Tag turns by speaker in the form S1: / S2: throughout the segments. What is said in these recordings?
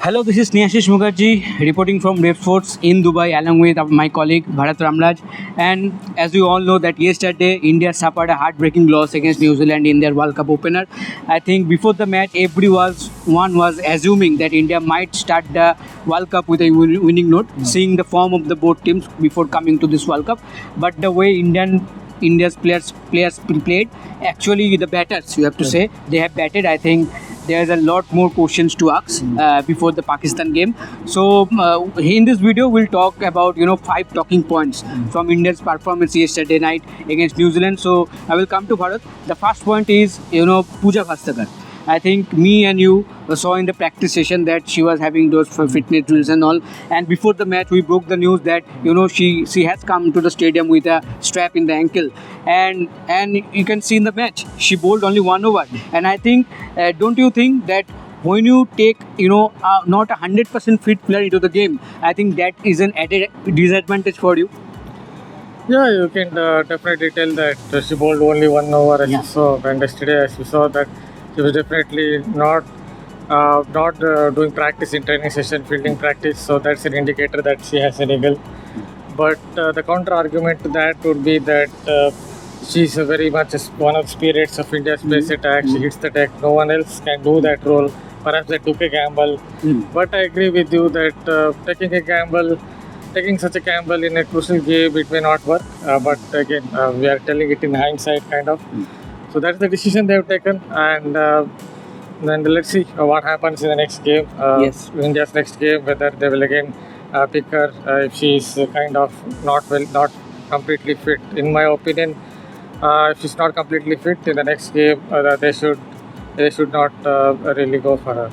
S1: Hello, this is Sneashish Mukherjee reporting from Red Forts in Dubai along with my colleague Bharat Ramraj. And as you all know that yesterday India suffered a heartbreaking loss against New Zealand in their World Cup opener. I think before the match everyone was assuming that India might start the World Cup with a winning note, seeing the form of the both teams before coming to this World Cup. But the way India's players played, actually the batters, you have to say, they have batted. I think there's a lot more questions to ask before the Pakistan game. So in this video we'll talk about 5 talking points from India's performance yesterday night against New Zealand. So I will come to Bharat. The first point is Pooja Vastakar. I think me and you saw in the practice session that she was having those fitness drills and all. And before the match, we broke the news that she has come to the stadium with a strap in the ankle, and you can see in the match she bowled only 1 over. And I think, don't you think that when you take not 100% fit player into the game, I think that is an added disadvantage for you.
S2: Yeah, you can definitely tell that she bowled only 1 over as
S1: Yeah.
S2: you saw. And yesterday, as we saw that she was definitely not doing practice in training session, fielding practice. So that's an indicator that she has an eagle. But the counter argument to that would be that she's a very much one of the spirits of India's pace attack. She hits the deck. No one else can do that role. Perhaps they took a gamble. But I agree with you that taking such a gamble in a crucial game, it may not work. But again, we are telling it in hindsight, kind of. So that's the decision they have taken, and then let's see what happens in the next game.
S1: Yes.
S2: India's next game, whether they will again pick her if she is kind of not completely fit. In my opinion, if she's not completely fit in the next game, they should not really go for her.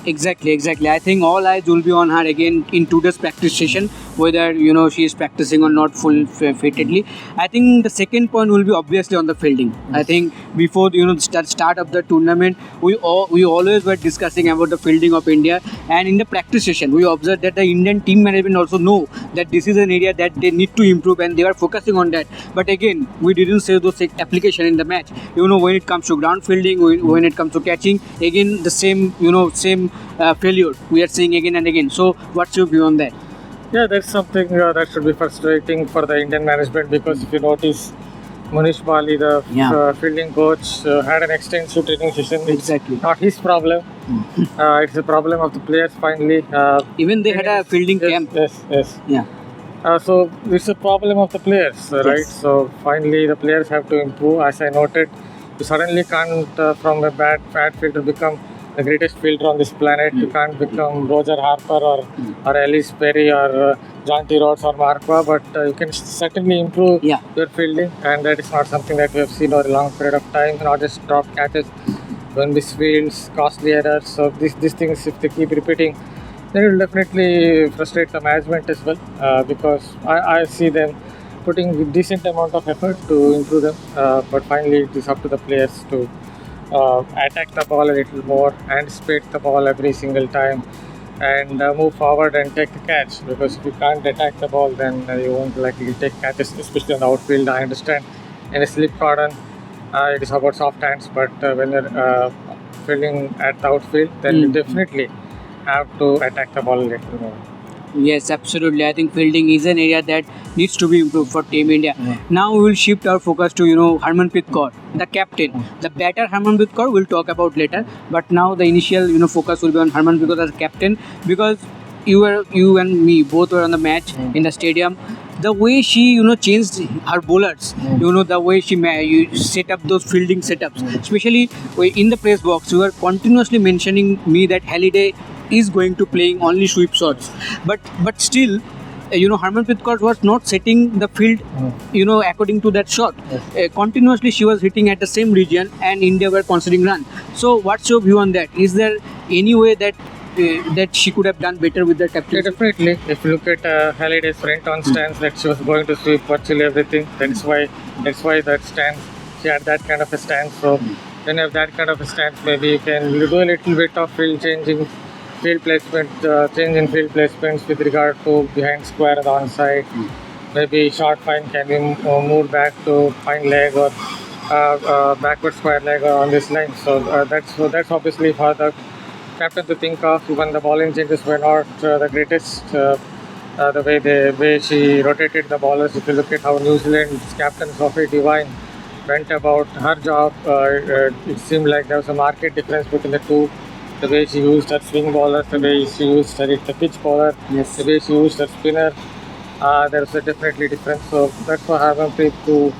S1: Exactly. I think all eyes will be on her again in today's practice session, whether she is practicing or not fittedly. I think the second point will be obviously on the fielding. I think before the start of the tournament, we always were discussing about the fielding of India, and in the practice session we observed that the Indian team management also know that this is an area that they need to improve, and they are focusing on that. But again, we didn't see those application in the match. When it comes to ground fielding, when it comes to catching, again the same failure we are seeing again and again. So what's your view on that?
S2: Yeah, that's something that should be frustrating for the Indian management, because if you notice, Munish Bali, the
S1: Yeah.
S2: fielding coach, had an extensive training session. It's
S1: Exactly.
S2: not his problem. It's a problem of the players finally.
S1: Even they had a fielding
S2: yes,
S1: camp.
S2: Yes.
S1: Yeah.
S2: So it's a problem of the players, right?
S1: Yes.
S2: So finally the players have to improve. As I noted, you suddenly can't from a bad fielder become the greatest fielder on this planet. You can't become Roger Harper or Ellis Perry or Jonty Rhodes or Marquardt, but you can certainly improve
S1: Yeah.
S2: your fielding, and that is not something that we have seen over a long period of time. Not just drop catches, when misfields, costly errors. So these things, if they keep repeating, then it will definitely frustrate the management as well, because I see them putting a decent amount of effort to improve them, but finally it is up to the players to attack the ball a little more, anticipate the ball every single time, and move forward and take the catch. Because if you can't attack the ball, then you won't likely take catches, especially on the outfield. I understand in a slip cordon, it is about soft hands, but when you're fielding at the outfield, then you definitely have to attack the ball a little more.
S1: Yes, absolutely. I think fielding is an area that needs to be improved for Team India. Now we will shift our focus to Harmanpreet Kaur, the captain. The batter Harmanpreet Kaur we'll talk about later. But now the initial focus will be on Harmanpreet Kaur as a captain, because you and me both were on the match in the stadium. The way she changed her bowlers, the way she you set up those fielding setups, especially in the press box, you were continuously mentioning me that Halliday is going to playing only sweep shots, but still Harmanpreet Kaur was not setting the field according to that shot. Continuously she was hitting at the same region, and India were conceding run. So what's your view on that? Is there any way that she could have done better with the
S2: Yeah,
S1: captain?
S2: definitely. If you look at Halliday's front on stance, that she was going to sweep virtually everything. That's why that stance, she had that kind of a stance. So when you have that kind of a stance, maybe you can do a little bit of change in field placements with regard to behind square and onside. Maybe short fine can be moved back to fine leg or backward square leg or on this line. So that's obviously for the captain to think of. Even the bowling changes were not the greatest. The way she rotated the bowlers. If you look at how New Zealand's captain Sophie Devine went about her job, it seemed like there was a marked difference between the two. The way she used her swing bowlers, the way she used the pitch bowler,
S1: Yes.
S2: the way she used her spinner, there's a definitely difference. So that's for Harmanpreet to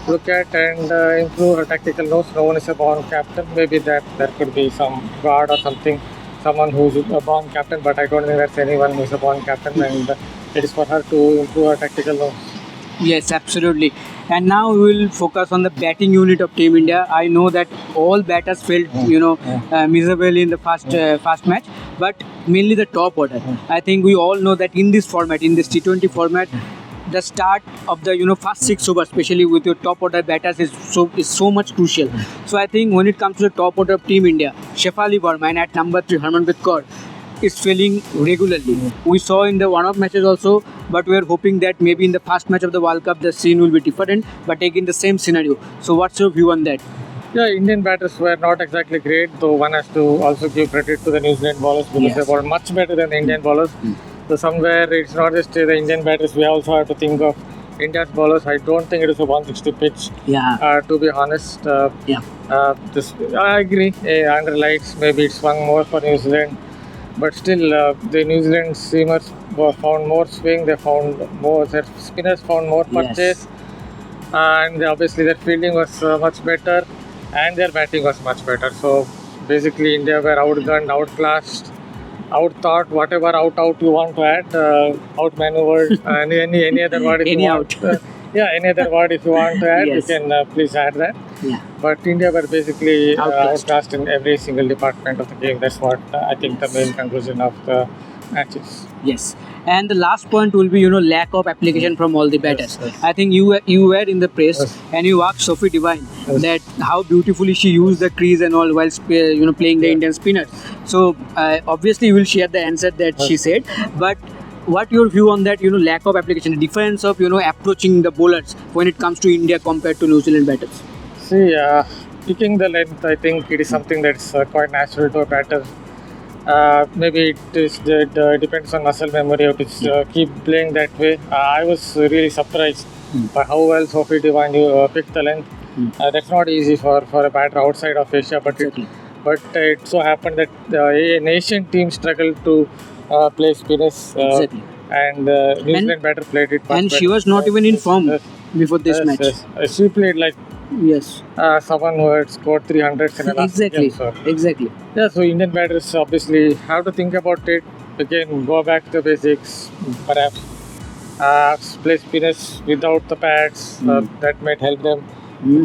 S2: look at and improve her tactical nose. No one is a born captain. Maybe that there could be some guard or something, someone who's a born captain, but I don't think that's anyone who's a born captain, and it is for her to improve her tactical nose.
S1: Yes, absolutely. And now we will focus on the batting unit of Team India. I know that all batters failed, miserably in the first match, but mainly the top order. I think we all know that in this format, in this T20 format, the start of the first 6 overs, especially with your top order batters, is so much crucial. So I think when it comes to the top order of Team India, Shefali Verma and at number 3 Harmanpreet Kaur is failing regularly. We saw in the one-off matches also, but we are hoping that maybe in the first match of the World Cup the scene will be different, but again the same scenario. So what's your view on that?
S2: Yeah, Indian batters were not exactly great, though one has to also give credit to the New Zealand bowlers because
S1: Yes.
S2: they bowled much better than the Indian bowlers. So somewhere it's not just the Indian batters, we also have to think of India's bowlers. I don't think it is a 160 pitch,
S1: Yeah.
S2: to be honest.
S1: Yeah.
S2: I agree, under lights maybe it swung more for New Zealand, but still the New Zealand seamers found more swing, they found more, their spinners found more
S1: Yes.
S2: purchase, and obviously their fielding was much better and their batting was much better. So basically India were outgunned, outclassed, outthought, whatever out you want to add, outmaneuvered, any other word if
S1: Any
S2: you want.
S1: out.
S2: Any other word if you want to add,
S1: Yes.
S2: you can please add that.
S1: Yeah.
S2: But India were basically
S1: Outclassed.
S2: outclassed in every single department of the game. That's what I think the main conclusion of the matches.
S1: Yes. And the last point will be lack of application from all the batters.
S2: Yes.
S1: I think you were in the press
S2: Yes.
S1: and you asked Sophie Devine
S2: Yes.
S1: that how beautifully she used the crease and all while playing the
S2: Yeah.
S1: Indian spinners. So obviously you will share the answer that she said, but what your view on that lack of application, the difference of approaching the bowlers when it comes to India compared to New Zealand batters?
S2: See, picking the length, I think it is something that's quite natural to a batter. Maybe it depends on muscle memory or to keep playing that way. I was really surprised by how well Sophie Devine picked the length. That's not easy for a batter outside of Asia, but
S1: Exactly.
S2: it so happened that an Asian team struggled to play spinners.
S1: Exactly.
S2: And New Zealand batter played it much
S1: And she
S2: better.
S1: was not even in form
S2: Yes,
S1: before this
S2: yes,
S1: match.
S2: yes. She played like
S1: Yes.
S2: someone who had scored 300s in the last
S1: Exactly.
S2: game. So,
S1: Exactly.
S2: yeah, so Indian batters obviously have to think about it. Again, go back to basics, perhaps play spinners without the pads. That might help them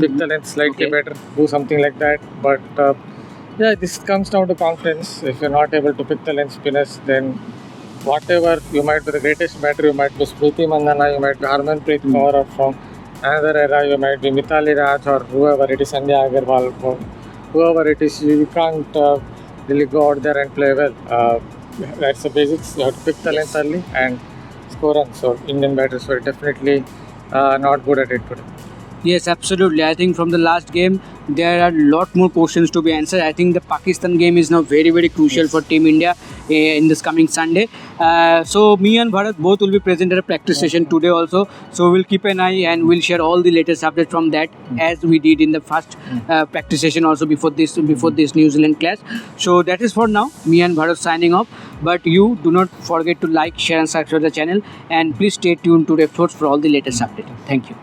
S2: pick the length slightly
S1: Okay.
S2: better, do something like that. But yeah, this comes down to confidence. If you're not able to pick the length spinners, then whatever, you might be the greatest batter, you might be Smriti Mandhana, you might be Harmanpreet Kaur, or from another era, you might be Mithali Raj or whoever it is, Sandhya Agarwal, or whoever it is, you can't really go out there and play well. That's the basics. You have to pick the length early and score runs. So Indian batters were definitely not good at it today.
S1: Yes, absolutely. I think from the last game, there are a lot more questions to be answered. I think the Pakistan game is now very, very crucial for Team India in this coming Sunday. So me and Bharat both will be present at a practice session today also. So we'll keep an eye and we'll share all the latest updates from that as we did in the first practice session also before this New Zealand clash. So that is for now. Me and Bharat signing off. But you do not forget to like, share and subscribe the channel. And please stay tuned to Ref Thoughts for all the latest updates. Thank you.